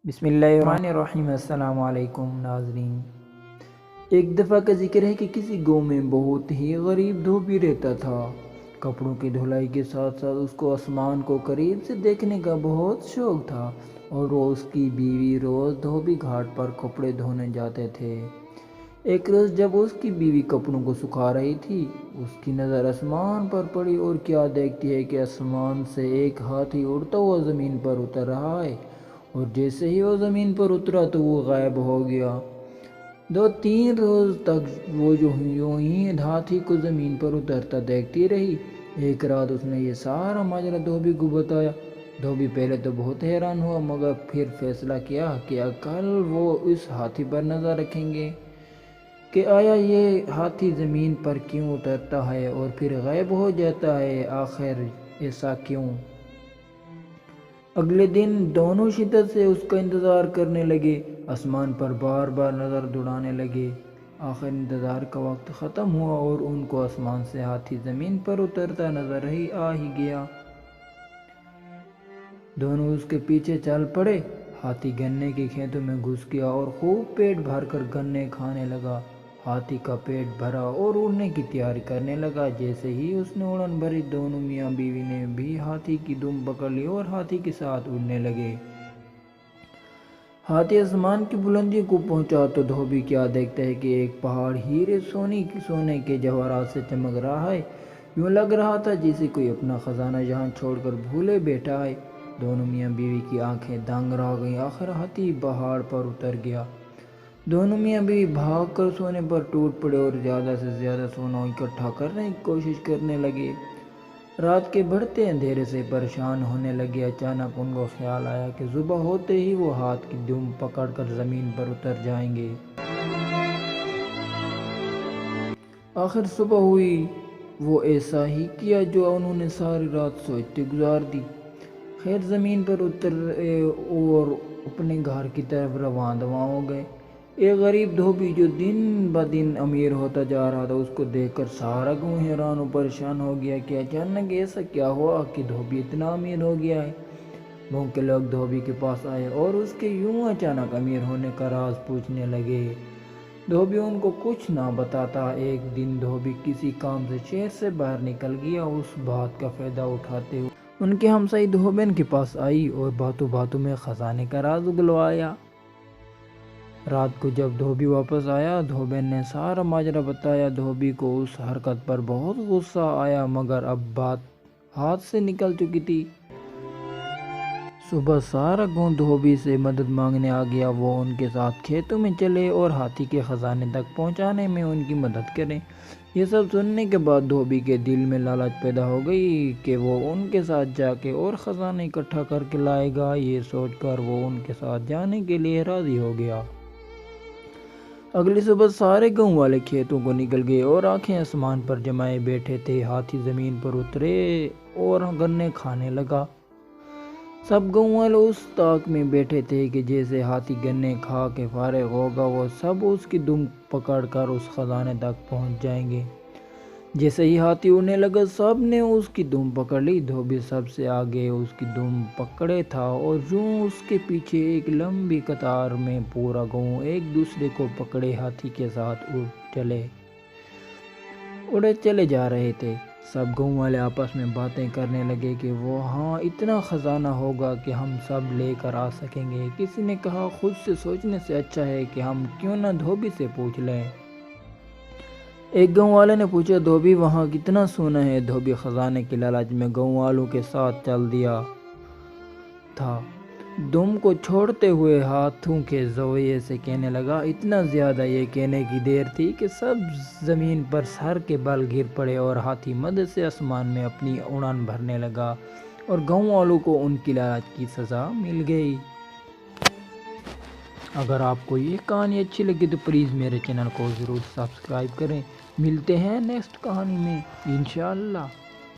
بسم اللہ الرحمن الرحیم۔ السلام علیکم ناظرین۔ ایک دفعہ کا ذکر ہے کہ کسی گاؤں میں بہت ہی غریب دھوبی رہتا تھا۔ کپڑوں کی دھلائی کے ساتھ ساتھ اس کو آسمان کو قریب سے دیکھنے کا بہت شوق تھا، اور وہ اس کی بیوی روز دھوبی گھاٹ پر کپڑے دھونے جاتے تھے۔ ایک روز جب اس کی بیوی کپڑوں کو سکھا رہی تھی، اس کی نظر آسمان پر پڑی اور کیا دیکھتی ہے کہ آسمان سے ایک ہاتھی اڑتا ہوا زمین پر اتر رہا ہے، اور جیسے ہی وہ زمین پر اترا تو وہ غائب ہو گیا۔ 2-3 روز تک وہ یوں ہی ہاتھی کو زمین پر اترتا دیکھتی رہی۔ ایک رات اس نے یہ سارا ماجرا دھوبی کو بتایا۔ دھوبی پہلے تو بہت حیران ہوا، مگر پھر فیصلہ کیا کہ کل وہ اس ہاتھی پر نظر رکھیں گے کہ آیا یہ ہاتھی زمین پر کیوں اترتا ہے اور پھر غائب ہو جاتا ہے، آخر ایسا کیوں؟ اگلے دن دونوں شدت سے اس کا انتظار کرنے لگے، آسمان پر بار بار نظر دوڑانے لگے۔ آخر انتظار کا وقت ختم ہوا اور ان کو آسمان سے ہاتھی زمین پر اترتا نظر آ ہی گیا۔ دونوں اس کے پیچھے چل پڑے۔ ہاتھی گنے کے کھیتوں میں گھس گیا اور خوب پیٹ بھر کر گنے کھانے لگا۔ ہاتھی کا پیٹ بھرا اور اڑنے کی تیاری کرنے لگا۔ جیسے ہی اس نے اڑان بھری، دونوں میاں بیوی نے بھی ہاتھی کی دم پکڑ لی اور ہاتھی کے ساتھ اڑنے لگے۔ ہاتھی آسمان کی بلندی کو پہنچا تو دھوبی کیا دیکھتا ہے کہ ایک پہاڑ ہیرے سونے کے جواہرات سے چمک رہا ہے۔ یوں لگ رہا تھا جیسے کوئی اپنا خزانہ یہاں چھوڑ کر بھولے بیٹھا ہے۔ دونوں میاں بیوی کی آنکھیں دنگ رہ گئیں۔ آخر ہاتھی پہاڑ پر اتر گیا۔ دونوں میاں بیوی بھاگ کر سونے پر ٹوٹ پڑے اور زیادہ سے زیادہ سونا اکٹھا کرنے کی کوشش کرنے لگے۔ رات کے بڑھتے اندھیرے سے پریشان ہونے لگے۔ اچانک ان کو خیال آیا کہ صبح ہوتے ہی وہ ہاتھ کی دم پکڑ کر زمین پر اتر جائیں گے۔ آخر صبح ہوئی۔ وہ ایسا ہی کیا جو انہوں نے ساری رات سوچتے گزار دی۔ خیر زمین پر اترے اور اپنے گھر کی طرف رواں ہو گئے۔ ایک غریب دھوبی جو دن بدن امیر ہوتا جا رہا تھا، اس کو دیکھ کر سارا گاؤں حیران و پریشان ہو گیا کہ اچانک ایسا کیا ہوا کہ دھوبی اتنا امیر ہو گیا ہے۔ گاؤں کے لوگ دھوبی کے پاس آئے اور اس کے یوں اچانک امیر ہونے کا راز پوچھنے لگے۔ دھوبی ان کو کچھ نہ بتاتا۔ ایک دن دھوبی کسی کام سے شہر سے باہر نکل گیا۔ اس بات کا فائدہ اٹھاتے ہوئے ان کے ہمسائے دھوبن کے پاس آئی اور باتوں باتوں میں خزانے کا راز اگلوایا۔ رات کو جب دھوبی واپس آیا، دھوبن نے سارا ماجرا بتایا۔ دھوبی کو اس حرکت پر بہت غصہ آیا، مگر اب بات ہاتھ سے نکل چکی تھی۔ صبح سارا گاؤں دھوبی سے مدد مانگنے آ گیا۔ وہ ان کے ساتھ کھیتوں میں چلے اور ہاتھی کے خزانے تک پہنچانے میں ان کی مدد کریں۔ یہ سب سننے کے بعد دھوبی کے دل میں لالچ پیدا ہو گئی کہ وہ ان کے ساتھ جا کے اور خزانہ اکٹھا کر کے لائے گا۔ یہ سوچ کر وہ ان کے ساتھ جانے کے لیے راضی ہو گیا۔ اگلی صبح سارے گاؤں والے کھیتوں کو نکل گئے اور آنکھیں آسمان پر جمائے بیٹھے تھے۔ ہاتھی زمین پر اترے اور گنے کھانے لگا۔ سب گاؤں والے اس طاق میں بیٹھے تھے کہ جیسے ہاتھی گنے کھا کے فارغ ہوگا، وہ سب اس کی دم پکڑ کر اس خزانے تک پہنچ جائیں گے۔ جیسے ہی ہاتھی اڑنے لگا، سب نے اس کی دم پکڑ لی۔ دھوبی سب سے آگے اس کی دم پکڑے تھا اور یوں اس کے پیچھے ایک لمبی قطار میں پورا گاؤں ایک دوسرے کو پکڑے ہاتھی کے ساتھ اڑے چلے جا رہے تھے۔ سب گاؤں والے آپس میں باتیں کرنے لگے کہ وہاں اتنا خزانہ ہوگا کہ ہم سب لے کر آ سکیں گے۔ کسی نے کہا خود سے سوچنے سے اچھا ہے کہ ہم کیوں نہ دھوبی سے پوچھ لیں۔ ایک گاؤں والے نے پوچھا، دھوبی وہاں کتنا سونا ہے؟ دھوبی خزانے کے لالچ میں گاؤں والوں کے ساتھ چل دیا تھا۔ دم کو چھوڑتے ہوئے ہاتھوں کے زاویے سے کہنے لگا، اتنا زیادہ۔ یہ کہنے کی دیر تھی کہ سب زمین پر سر کے بل گر پڑے اور ہاتھی مدد سے آسمان میں اپنی اڑان بھرنے لگا اور گاؤں والوں کو ان کی لالچ کی سزا مل گئی۔ اگر آپ کو یہ کہانی اچھی لگی تو پلیز میرے چینل کو ضرور سبسکرائب کریں۔ ملتے ہیں نیکسٹ کہانی میں انشاءاللہ۔